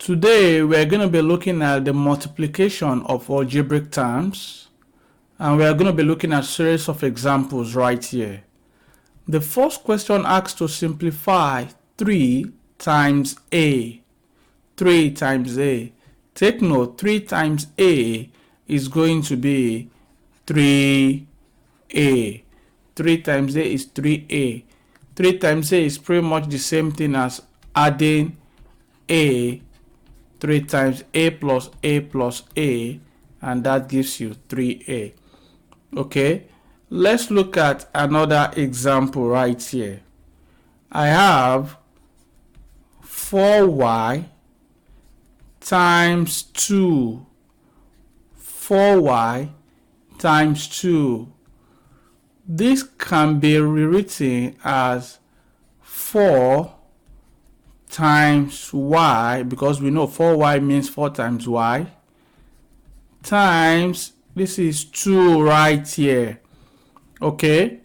Today we're going to be looking at the multiplication of algebraic terms, and we are going to be looking at a series of examples right here. The first question asks to simplify 3 times a. 3 times a. Take note, 3 times a is going to be 3a. 3 times a is 3a. 3 times a is pretty much the same thing as adding a. 3 times a plus a, and that gives you 3a. Okay, let's look at another example right here. I have 4y times 2. 4y times 2. This can be rewritten as 4 times y, because we know 4y means 4 times y, times, this is 2 right here. Okay,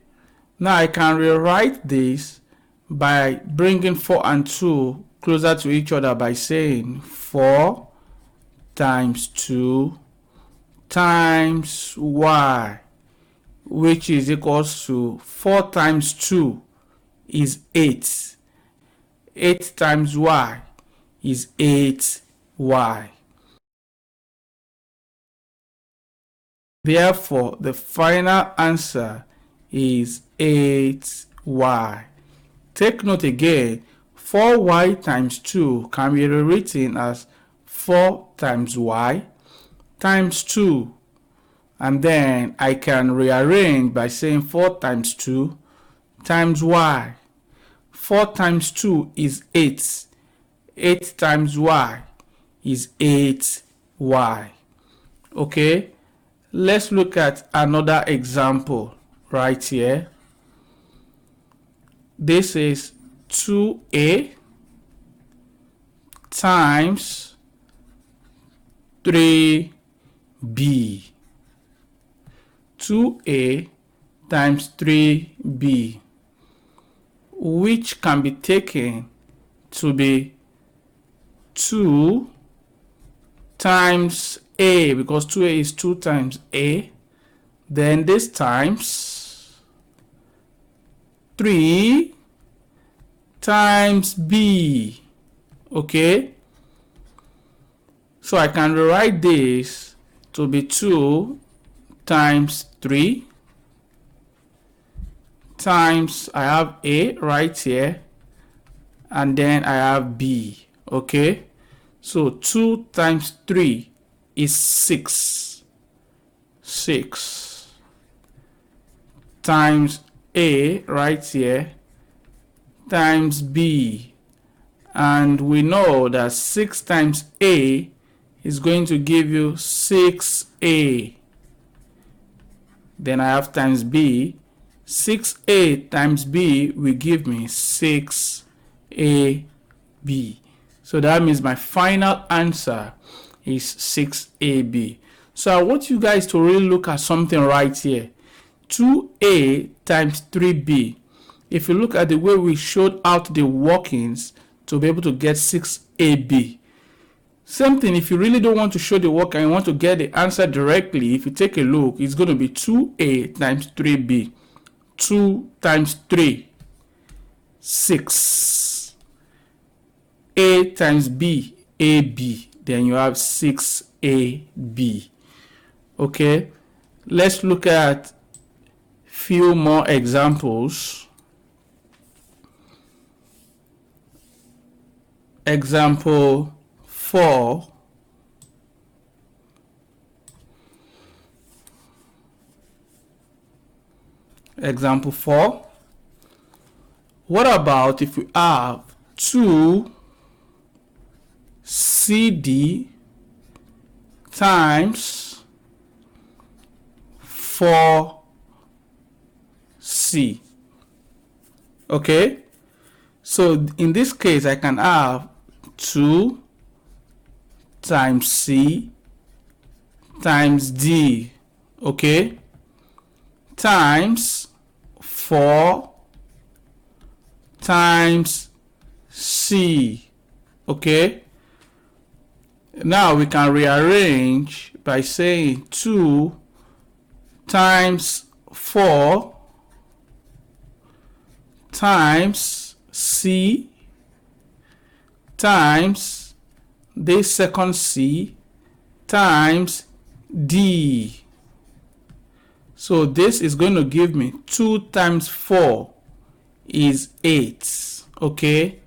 now I can rewrite this by bringing 4 and 2 closer to each other by saying 4 times 2 times y, which is equals to 4 times 2 is 8. 8 times y is 8y. Therefore, the final answer is 8y. Take note again, 4y times 2 can be rewritten as 4 times y times 2. And then I can rearrange by saying 4 times 2 times y. 4 times 2 is 8. 8 times y is 8y. Okay, let's look at another example right here. This is 2a times 3b. 2a times 3b, which can be taken to be 2 times a, because 2a is 2 times a, then this times 3 times b. Okay, so I can rewrite this to be 2 times 3 times, I have a right here, and then I have b. Okay, so 2 times 3 is 6. 6 times a right here times b, and we know that 6 times a is going to give you 6a. Then I have times b. 6a times b will give me 6ab. So that means my final answer is 6ab. So I want you guys to really look at something right here. 2a times 3b. If you look at the way we showed out the workings to be able to get 6ab. Same thing, if you really don't want to show the work and you want to get the answer directly, if you take a look, it's going to be 2a times 3b. 2 times 3, 6. A times b, ab. Then you have 6ab. Okay, let's look at few more examples. Example 4. Example 4. What about if we have 2 CD times 4C? Okay, so in this case I can have 2 times C times D, okay, times 4 times C. Okay, Now we can rearrange by saying 2 times 4 times C times this second C times D. So this is going to give me 2 times 4 is 8, okay,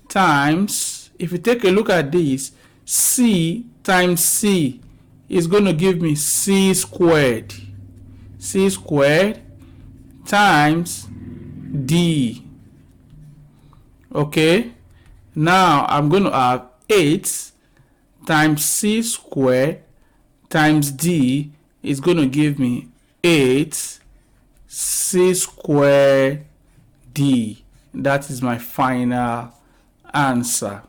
times, if you take a look at this, C times C is going to give me C squared times D. Okay, now I'm going to have 8 times C squared times D is going to give me 8 C squared D. That is my final answer.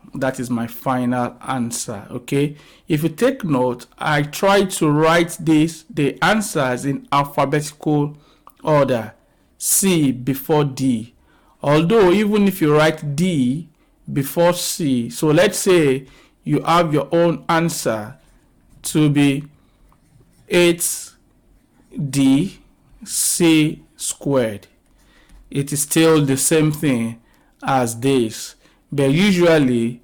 Okay, if you take note, I try to write the answers in alphabetical order, C before D. Although even if you write D before C, so let's say you have your own answer to be 8D C squared, it is still the same thing as this, but usually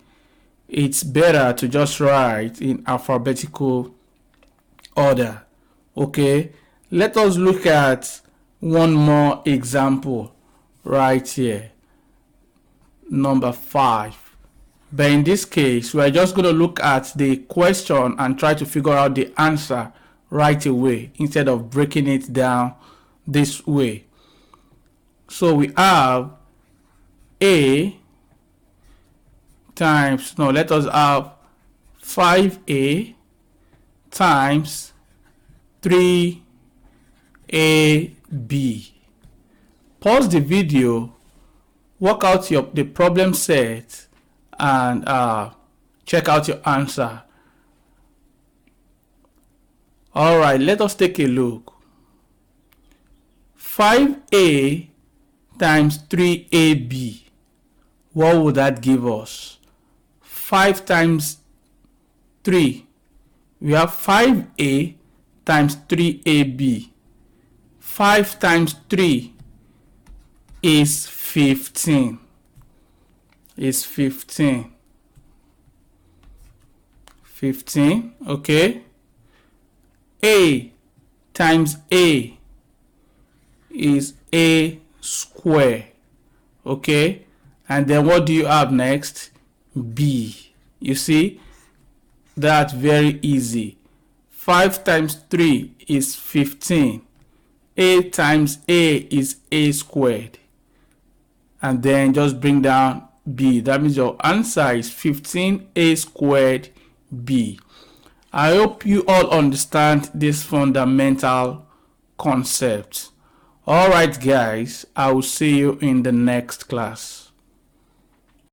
it's better to just write in alphabetical order. Okay, let us look at one more example right here, number 5. But in this case, we are just going to look at the question and try to figure out the answer right away instead of breaking it down this way. So we have A times, no, let us have 5A times 3AB. Pause the video, work out the problem set, and check out your answer. Alright, let us take a look. 5A times 3AB. What would that give us? 5 times 3. We have 5A times 3AB. 5 times 3 is 15. Is 15. 15, okay. A times A is A square, okay. And then what do you have next? B. You see, that's very easy. 5 times 3 is 15. A times A is A squared. And then just bring down B. That means your answer is 15A squared B. I hope you all understand this fundamental concept. Alright guys, I will see you in the next class.